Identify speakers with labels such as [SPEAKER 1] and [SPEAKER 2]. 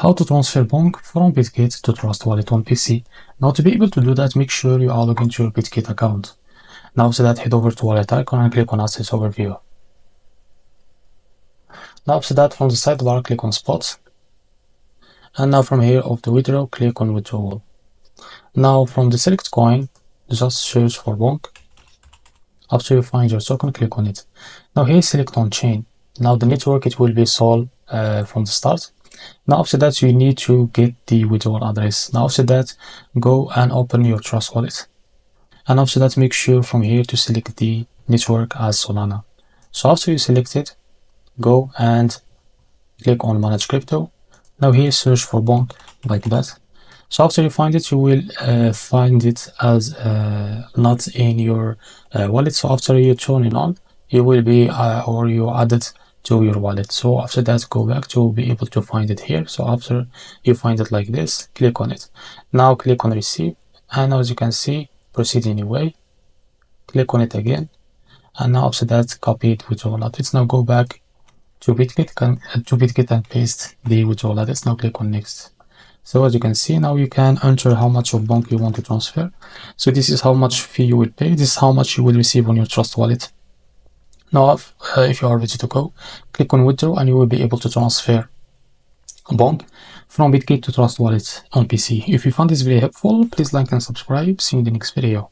[SPEAKER 1] How to transfer BONK from bitget to Trust Wallet on PC. Now to be able to do that, make sure you are logged into your bitget account. Now after that, head over to wallet icon and click on Assets Overview. Now after that, from the sidebar, click on Spots. And now from here of the withdraw, click on Withdrawal. Now from the select coin, just search for BONK. After you find your token, click on it. Now here select on chain. Now the network, it will be Sol from the start. Now after that, you need to get the withdrawal address. Now after that, go and open your Trust Wallet. And after that, make sure from here to select the network as Solana. So after you select it, go and click on Manage Crypto. Now here search for BONK like that. So after you find it, you will find it as not in your wallet. So after you turn it on, you will be or you add it to your wallet. So after that, go back to be able to find it here. So after you find it like this, click on it. Now click on receive, and as you can see, proceed anyway. Click on it again, and now after that, copy it with all address. Now go back to bitget and paste the withdrawal address. Now click on next. So as you can see, now you can enter how much of BONK you want to transfer. So this is how much fee you will pay. This is how much you will receive on your Trust Wallet. Now if you are ready to go, click on withdraw and you will be able to transfer BONK from bitget to Trust Wallet on PC. If you found this video helpful, please like and subscribe. See you in the next video.